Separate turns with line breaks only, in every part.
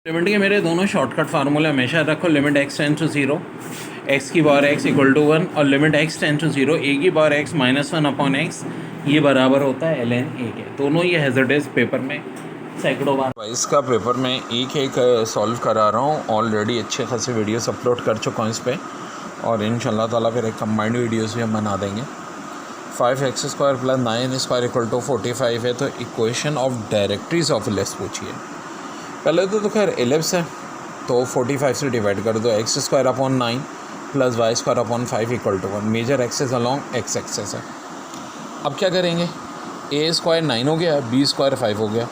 Limit के मेरे दोनों शॉर्टकट फार्मूले हमेशा रखो। Limit x tend to 0 x की पावर x इक्वल टू 1 और limit x tend to 0 a की पावर x -1 अपॉन x ये बराबर होता है ln a के। दोनों ये हैज़ार्डस पेपर में सैकड़ों बार
इसका पेपर में एक सॉल्व करा रहा हूँ। ऑलरेडी अच्छे खासे वीडियोस अपलोड कर चुका हूँ इस पर और इंशाल्लाह ताला फिर एक कंबाइंड वीडियोस भी हम बना देंगे। 5x² + 9² इक्वल टू 45 है तो equation of directories of ellipse पूछिए। पहले तो खैर इलिप्स है तो 45 से डिवाइड कर दो। x² upon 9 + y² upon 5 equal to 1। Major axis along x axis है। अब क्या करेंगे, a² 9 हो गया, b² 5 हो गया।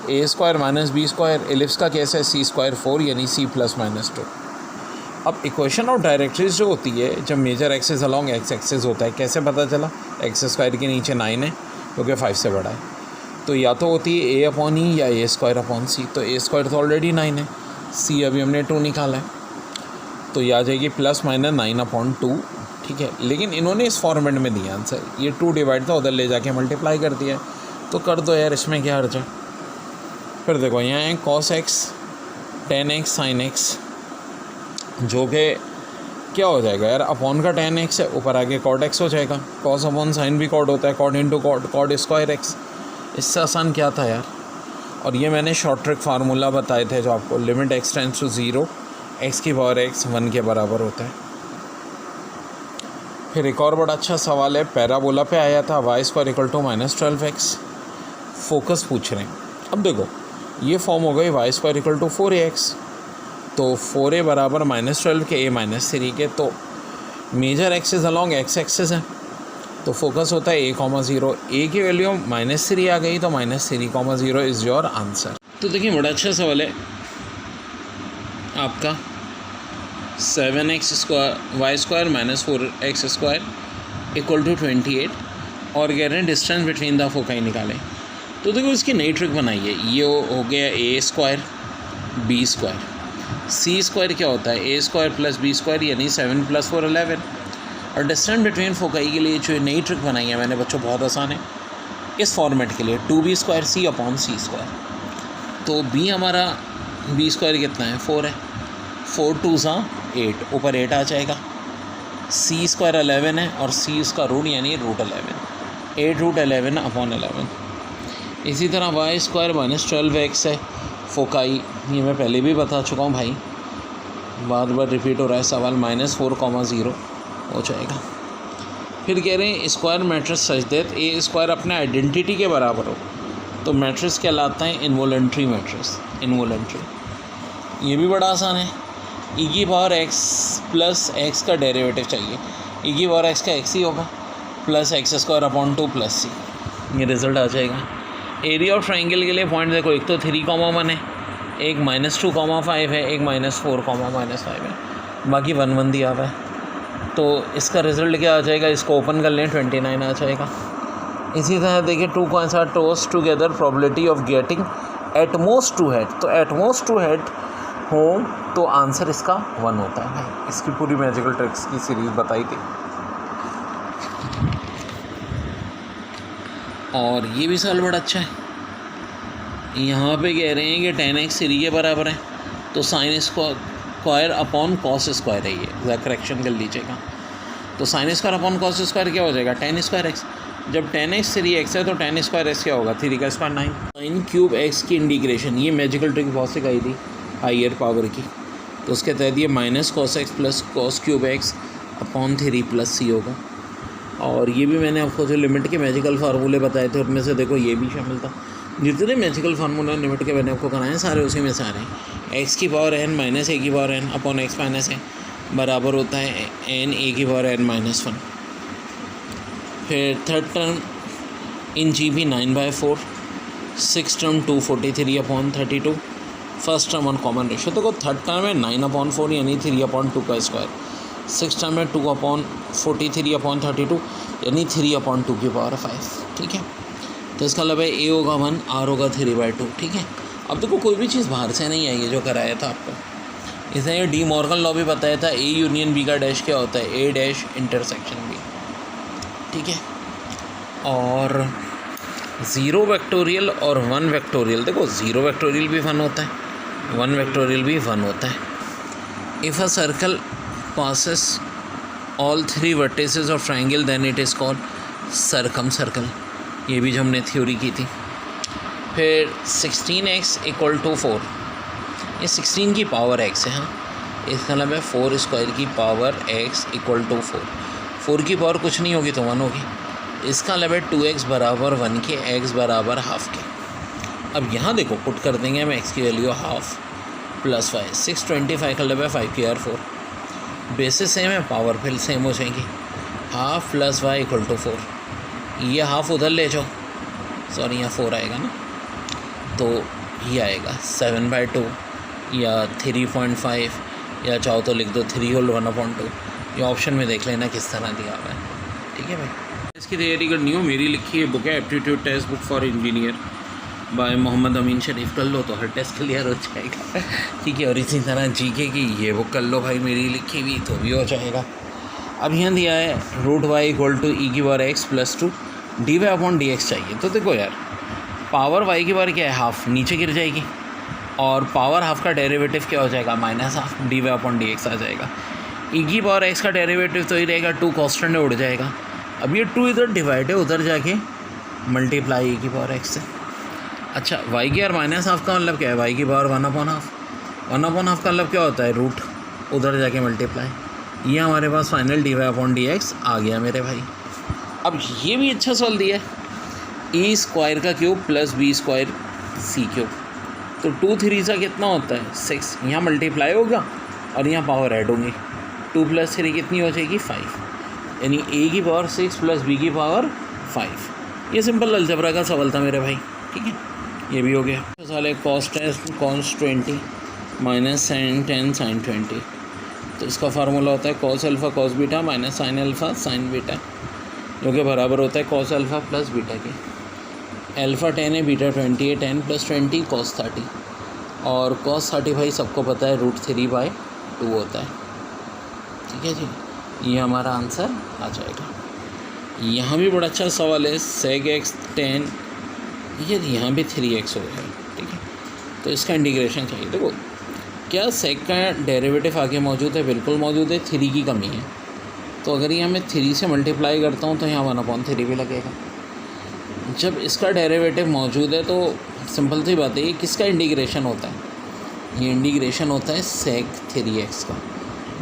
a² - b² इलिप्स का केस है c² 4 यानी c ± 2। अब इक्वेशन ऑफ डायरेक्टरीज जो होती है जब major axis along x axis होता है, कैसे पता चला? x² के नीचे 9 है क्योंकि 5 से बड़ा है, तो या तो होती है a/e या a² अपॉन c। तो a² तो ऑलरेडी 9 है, c अभी हमने 2 निकाला है तो ये आ जाएगी ±9/2। ठीक है, लेकिन इन्होंने इस फॉर्मेट में दिया आंसर, ये 2 डिवाइड था उधर ले जाके मल्टीप्लाई कर दिया तो कर दो यार, इसमें क्या अर्ज है। फिर देखो यहाँ है cos x tan x sin x जो कि क्या हो जाएगा यार, अपॉन का tan x है, ऊपर आके cot x हो जाएगा। cos अपॉन sin भी cot होता है, cot into cot square x। इससे आसान क्या था यार। और ये मैंने शॉर्ट ट्रिक फार्मूला बताए थे जो आपको, limit x tends to 0 x की पावर x 1 के बराबर होता है। फिर एक और बड़ा अच्छा सवाल है, पैराबोला पे आया था y² equal to -12x। Focus पूछ रहे हैं। अब देखो ये फॉर्म हो गई y² इक्वल टू 4ax, तो 4a बराबर -12 के a -3 के, तो major axis along x axis है तो फोकस होता है a,0। a की वैल्यू -3 आ गई तो -3,0 इज़ योर आंसर।
तो देखिए बड़ा अच्छा सवाल है आपका। 7x² y² - 4x² equal to 28 और कह रहे हैं डिस्टेंस बिटवीन द फोकाई निकालें। तो देखो इसकी नई ट्रिक बनाइए। ये हो गया a² b²। c² क्या होता है, a² + b² यानी 7 + 4 11। और डिस्टेंस बिटवीन फोकाई के लिए जो नई ट्रिक बनाई है मैंने बच्चों, बहुत आसान है। इस फॉर्मेट के लिए 2b² c अपॉन c²। तो b हमारा b² कितना है, 4 है, 4 × 2 = 8, ऊपर 8 आ जाएगा। c² 11 है और c इसका रूट यानी √11, 8√11 अपॉन 11। इसी तरह y² - 12x है फोकाई, ये मैं पहले भी बता चुका हूँ भाई, बार बार रिपीट हो रहा है सवाल। -4,0 हो जाएगा। फिर कह रहे हैं square matrix such that a² अपने आइडेंटिटी के बराबर हो, तो मैट्रिक्स कहलाता है इनवॉलंटरी मैट्रिक्स। इनवॉलंटरी ये भी बड़ा आसान है। e की पावर x + x का डेरिवेटिव चाहिए। e की पावर x का x ही होगा, प्लस x² अपॉन 2 + c, ये रिज़ल्ट आ जाएगा। एरिया ऑफ ट्राइंगल के लिए पॉइंट देखो, एक तो 3,1 है, एक -2,5 है, एक -4,5 है, बाकी 1 1 दिया हुआ है। तो इसका रिज़ल्ट क्या आ जाएगा, इसको ओपन कर लें 29 आ जाएगा। इसी तरह देखिए 2 coins are tossed together, probability of getting at most 2 head, तो एटमोस्ट 2 हेड हो तो आंसर इसका 1 होता है। इसकी पूरी मैजिकल ट्रिक्स की सीरीज़ बताई थी। और ये भी सवाल बड़ा अच्छा है। यहाँ पे कह रहे हैं कि tan x 3 के बराबर है, तो sin² अपॉन cos² है, ये ज़रा करेक्शन कर लीजिएगा। तो sin² अपॉन cos² क्या हो जाएगा, tan² x। जब tan x 3x है तो tan² x क्या होगा, 3 का स्क्वायर 9। sin³ x की इंटीग्रेशन, ये मैजिकल ट्रिक बहुत सिखाई थी हायर पावर की, तो उसके तहत ये -cos x + cos³ x upon 3 + c होगा। और ये भी मैंने आपको जो लिमिट के मैजिकल फार्मूले बताए थे उनमें से देखो ये भी शामिल था। जितने मैजिकल फार्मूले लिमिट के मैंने आपको कराए हैं सारे उसी में से आ रहे हैं। x की पावर n - a की power n upon x - a बराबर होता है n a की पावर n - 1। फिर third term in GB 9/4, 6 term 243 upon 32, first term on common ratio. तो थर्ड टर्म है 9/4 यानी 3/2 का स्क्वायर, 6 टर्म है 2/43 अपॉन 32 यानी 3/2 की पावर 5। ठीक है, तो इसका मतलब है a होगा 1, r होगा 3/2। ठीक है, अब देखो कोई भी चीज़ बाहर से नहीं आई है जो कराया था आपको। इसने ये डी मॉर्गन लॉ भी बताया था, a यूनियन b का डैश क्या होता है, a डैश इंटरसेक्शन b। ठीक है, और 0 वेक्टोरियल और 1 वेक्टोरियल, देखो 0 वेक्टोरियल भी फन होता है 1 वेक्टोरियल भी 1 होता है। If a circle passes all 3 vertices of triangle then it is called circumcircle। ये भी जो हमने थ्योरी की थी। फिर 16x = 4, ये 16 की पावर x है। हाँ, इसका मतलब है 4 स्क्वायर की पावर x = 4। 4 की पावर कुछ नहीं होगी तो 1 होगी। इसका मतलब है 2x बराबर 1 के, x बराबर हाफ के। अब यहाँ देखो पुट कर देंगे हम x की वैल्यू हाफ प्लस 5, 625 का मतलब है 5 की पावर 4। बेसिस सेम है, पावर फिर सेम हो जाएंगी। Half plus y = 4। ये हाफ उधर ले जाओ, सॉरी यहाँ 4 आएगा ना, तो ये आएगा 7/2 या 3.5, या चाहो तो लिख दो 3 होल 1/2। ये ऑप्शन में देख लेना किस तरह दिया हुआ है। ठीक है भाई, इसकी तैयारी करनी हो मेरी लिखी है बुक है aptitude test book for engineer by Mohammad Amin Sharif, कर लो तो हर टेस्ट क्लियर हो जाएगा। ठीक है, और इसी तरह जीके की ये बुक कर लो भाई मेरी लिखी हुई, तो भी हो जाएगा। अब यहाँ दिया है √y = e⁻x + 2 dy/dx चाहिए। तो देखो यार, पावर y की पावर क्या है, हाफ, नीचे गिर जाएगी, और पावर हाफ का डेरिवेटिव क्या हो जाएगा, -12 dy/dx आ जाएगा। e⁻x का डेरिवेटिव तो ही रहेगा 2 कांस्टेंट उड़ जाएगा। अब ये 2 इधर डिवाइड है, उधर जाके मल्टीप्लाई e⁻x से। अच्छा, y की पावर -12 का मतलब क्या है, y की पावर 1/2, 1/2 का मतलब क्या होता है, रूट, उधर जाके मल्टीप्लाई। ये हमारे पास फाइनल dy/dx आ गया मेरे भाई। अब ये भी अच्छा सवाल दिया है, e² का क्यूब + b² c³। तो 2 3 सा कितना होता है 6, यहाँ मल्टीप्लाई होगा और यहाँ पावर ऐड होंगी। 2 + 3 कितनी हो जाएगी 5, यानी a की पावर 6 + b की पावर 5। ये सिंपल अलजबरा का सवाल था मेरे भाई। ठीक है, ये भी हो गया। सवाल है cos 20 -sin 10 sin 20। तो इसका फार्मूला होता है cos α cos β -sin α sin β, जो कि बराबर होता है cos α + β के। अल्फ़ा 10 है, बीटा 20 है, 10 + 20 cos 30, और cos 30 भाई सबको पता है √3/2 होता है। ठीक है जी, ये हमारा आंसर आ जाएगा। यहाँ भी बड़ा अच्छा सवाल है, sec x 10, ये यहाँ भी 3x हो गया। ठीक है, तो इसका इंटीग्रेशन चाहिए। देखो, क्या sec का डेरिवेटिव आगे मौजूद है, बिल्कुल मौजूद है, 3 की कमी है। तो अगर यहाँ मैं 3 से मल्टीप्लाई करता हूँ तो यहाँ 1/3 भी लगेगा। जब इसका डेरिवेटिव मौजूद है तो सिंपल सी बात है, ये किसका इंटीग्रेशन होता है, ये इंटीग्रेशन होता है sec 3x का,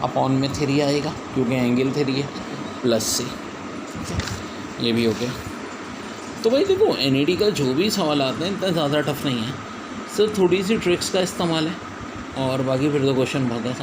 अपॉन में 3 आएगा क्योंकि एंगल 3 है, प्लस c। ये भी हो गया। तो भाई देखो, NED का जो भी सवाल आते हैं इतना ज़्यादा टफ नहीं है, सिर्फ थोड़ी सी ट्रिक्स का इस्तेमाल है, और बाकी फिर तो क्वेश्चन बहुत है।